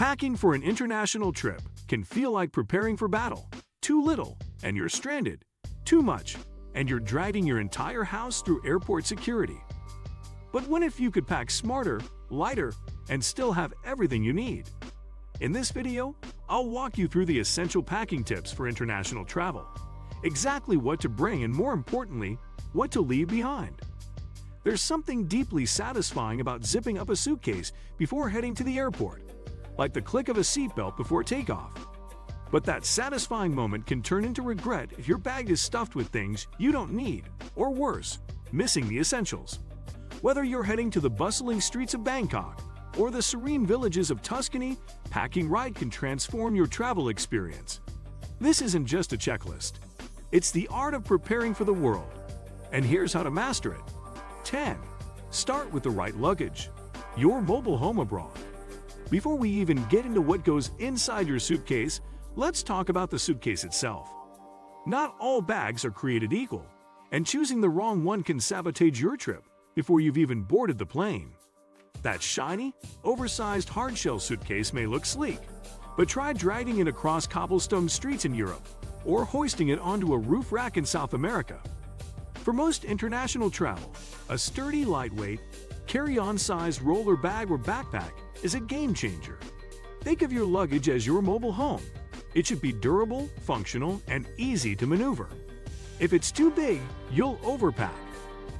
Packing for an international trip can feel like preparing for battle. Too little, and you're stranded. Too much, and you're dragging your entire house through airport security. But what if you could pack smarter, lighter, and still have everything you need? In this video, I'll walk you through the essential packing tips for international travel. Exactly what to bring and, more importantly, what to leave behind. There's something deeply satisfying about zipping up a suitcase before heading to the airport, like the click of a seatbelt before takeoff. But that satisfying moment can turn into regret if your bag is stuffed with things you don't need, or worse, missing the essentials. Whether you're heading to the bustling streets of Bangkok or the serene villages of Tuscany, packing right can transform your travel experience. This isn't just a checklist. It's the art of preparing for the world. And here's how to master it. 10. Start with the right luggage. Your mobile home abroad. Before we even get into what goes inside your suitcase, let's talk about the suitcase itself. Not all bags are created equal, and choosing the wrong one can sabotage your trip before you've even boarded the plane. That shiny, oversized hardshell suitcase may look sleek, but try dragging it across cobblestone streets in Europe or hoisting it onto a roof rack in South America. For most international travel, a sturdy, lightweight, carry-on sized roller bag or backpack is a game changer. Think of your luggage as your mobile home. It should be durable, functional, and easy to maneuver. If it's too big, you'll overpack.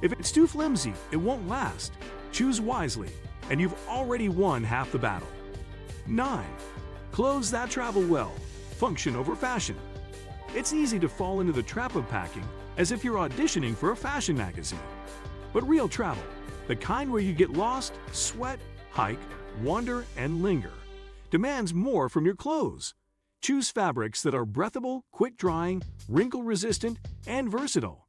If it's too flimsy, it won't last. Choose wisely, and you've already won half the battle. 9. Clothes that travel well. Function over fashion. It's easy to fall into the trap of packing as if you're auditioning for a fashion magazine. But real travel, the kind where you get lost, sweat, hike, wander, and linger, demands more from your clothes. Choose fabrics that are breathable, quick-drying, wrinkle-resistant, and versatile.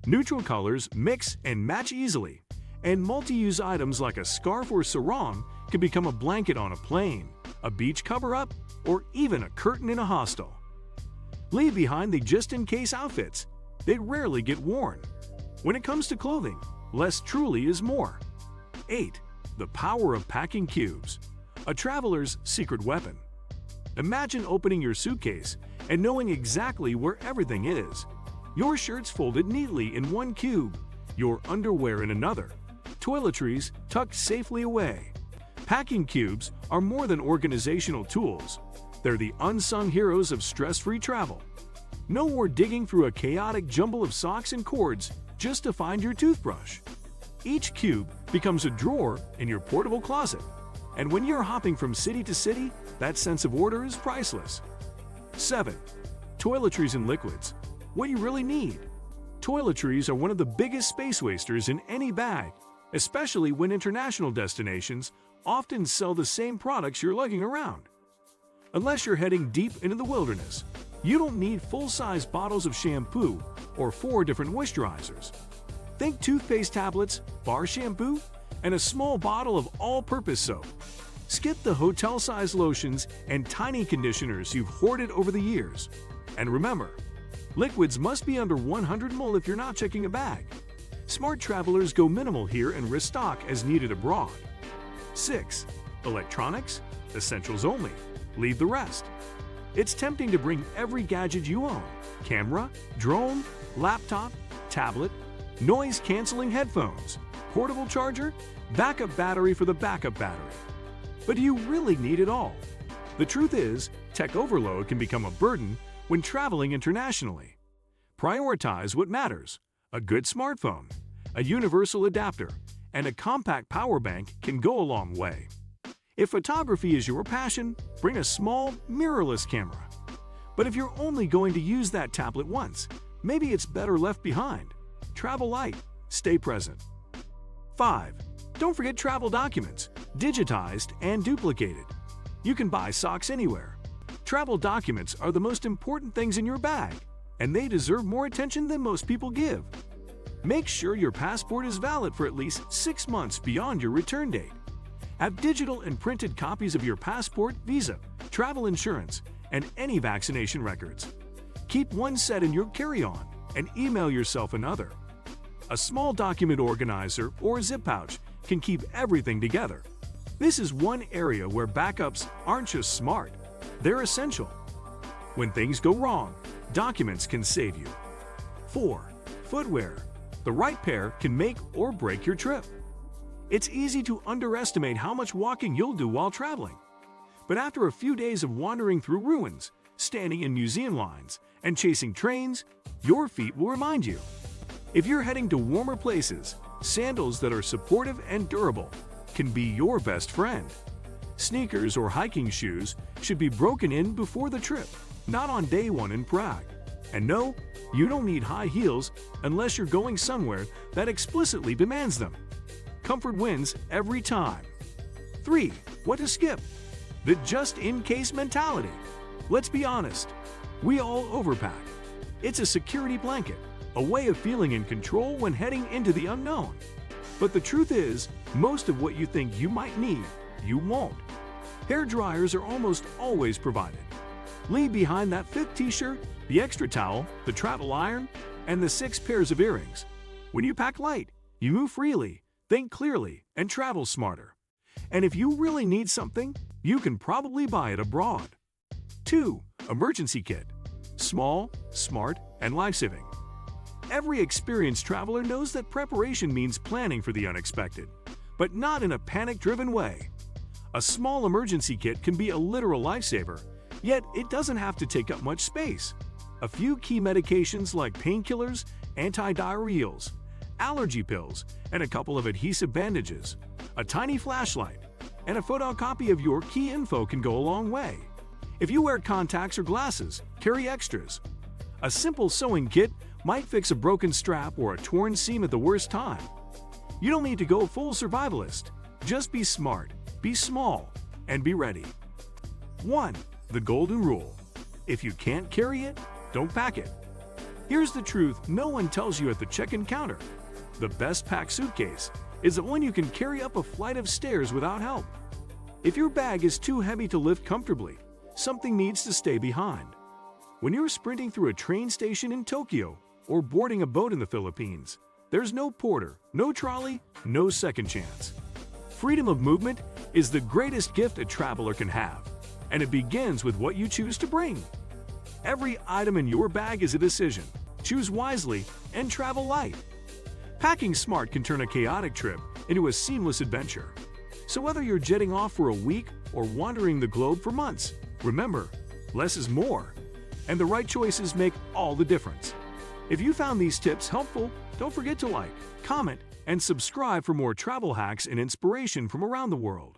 Neutral colors mix and match easily, and multi-use items like a scarf or sarong can become a blanket on a plane, a beach cover-up, or even a curtain in a hostel. Leave behind the just-in-case outfits. They rarely get worn. When it comes to clothing, less truly is more. 8. The power of packing cubes. A traveler's secret weapon. Imagine opening your suitcase and knowing exactly where everything is. Your shirts folded neatly in one cube, your underwear in another, toiletries tucked safely away. Packing cubes are more than organizational tools. They're the unsung heroes of stress-free travel. No more digging through a chaotic jumble of socks and cords just to find your toothbrush. Each cube becomes a drawer in your portable closet. And when you're hopping from city to city, that sense of order is priceless. 7. Toiletries and liquids. What you really need. Toiletries are one of the biggest space wasters in any bag, especially when international destinations often sell the same products you're lugging around. Unless you're heading deep into the wilderness, you don't need full-size bottles of shampoo or 4 different moisturizers. Think toothpaste tablets, bar shampoo, and a small bottle of all-purpose soap. Skip the hotel-sized lotions and tiny conditioners you've hoarded over the years. And remember, liquids must be under 100 ml if you're not checking a bag. Smart travelers go minimal here and restock as needed abroad. 6. Electronics, essentials only. Leave the rest. It's tempting to bring every gadget you own: camera, drone, laptop, tablet, noise-canceling headphones, portable charger, backup battery for the backup battery. But do you really need it all? The truth is, tech overload can become a burden when traveling internationally. Prioritize what matters. A good smartphone, a universal adapter, and a compact power bank can go a long way. If photography is your passion, bring a small, mirrorless camera. But if you're only going to use that tablet once, maybe it's better left behind. Travel light, stay present. 5. Don't forget travel documents, digitized and duplicated. You can buy socks anywhere. Travel documents are the most important things in your bag, and they deserve more attention than most people give. Make sure your passport is valid for at least 6 months beyond your return date. Have digital and printed copies of your passport, visa, travel insurance, and any vaccination records. Keep one set in your carry-on and email yourself another. A small document organizer or zip pouch can keep everything together. This is one area where backups aren't just smart, they're essential. When things go wrong, documents can save you. 4. Footwear. The right pair can make or break your trip. It's easy to underestimate how much walking you'll do while traveling. But after a few days of wandering through ruins, standing in museum lines, and chasing trains, your feet will remind you. If you're heading to warmer places, sandals that are supportive and durable can be your best friend. Sneakers or hiking shoes should be broken in before the trip, not on day one in Prague. And no, you don't need high heels unless you're going somewhere that explicitly demands them. Comfort wins every time. 3. What to skip? The just-in-case mentality. Let's be honest, we all overpack. It's a security blanket, a way of feeling in control when heading into the unknown. But the truth is, most of what you think you might need, you won't. Hair dryers are almost always provided. Leave behind that 5th t-shirt, the extra towel, the travel iron, and the 6 pairs of earrings. When you pack light, you move freely, think clearly, and travel smarter. And if you really need something, you can probably buy it abroad. 2. Emergency kit. Small, smart, and life-saving. Every experienced traveler knows that preparation means planning for the unexpected, but not in a panic-driven way. A small emergency kit can be a literal lifesaver, yet it doesn't have to take up much space. A few key medications like painkillers, antidiarrheals, allergy pills, and a couple of adhesive bandages, a tiny flashlight, and a photocopy of your key info can go a long way. If you wear contacts or glasses, carry extras. A simple sewing kit might fix a broken strap or a torn seam at the worst time. You don't need to go full survivalist. Just be smart, be small, and be ready. 1. The golden rule. If you can't carry it, don't pack it. Here's the truth no one tells you at the check-in counter. The best packed suitcase is the one you can carry up a flight of stairs without help. If your bag is too heavy to lift comfortably, something needs to stay behind. When you're sprinting through a train station in Tokyo or boarding a boat in the Philippines, there's no porter, no trolley, no second chance. Freedom of movement is the greatest gift a traveler can have, and it begins with what you choose to bring. Every item in your bag is a decision. Choose wisely and travel light. Packing smart can turn a chaotic trip into a seamless adventure. So whether you're jetting off for a week or wandering the globe for months, remember, less is more, and the right choices make all the difference. If you found these tips helpful, don't forget to like, comment, and subscribe for more travel hacks and inspiration from around the world.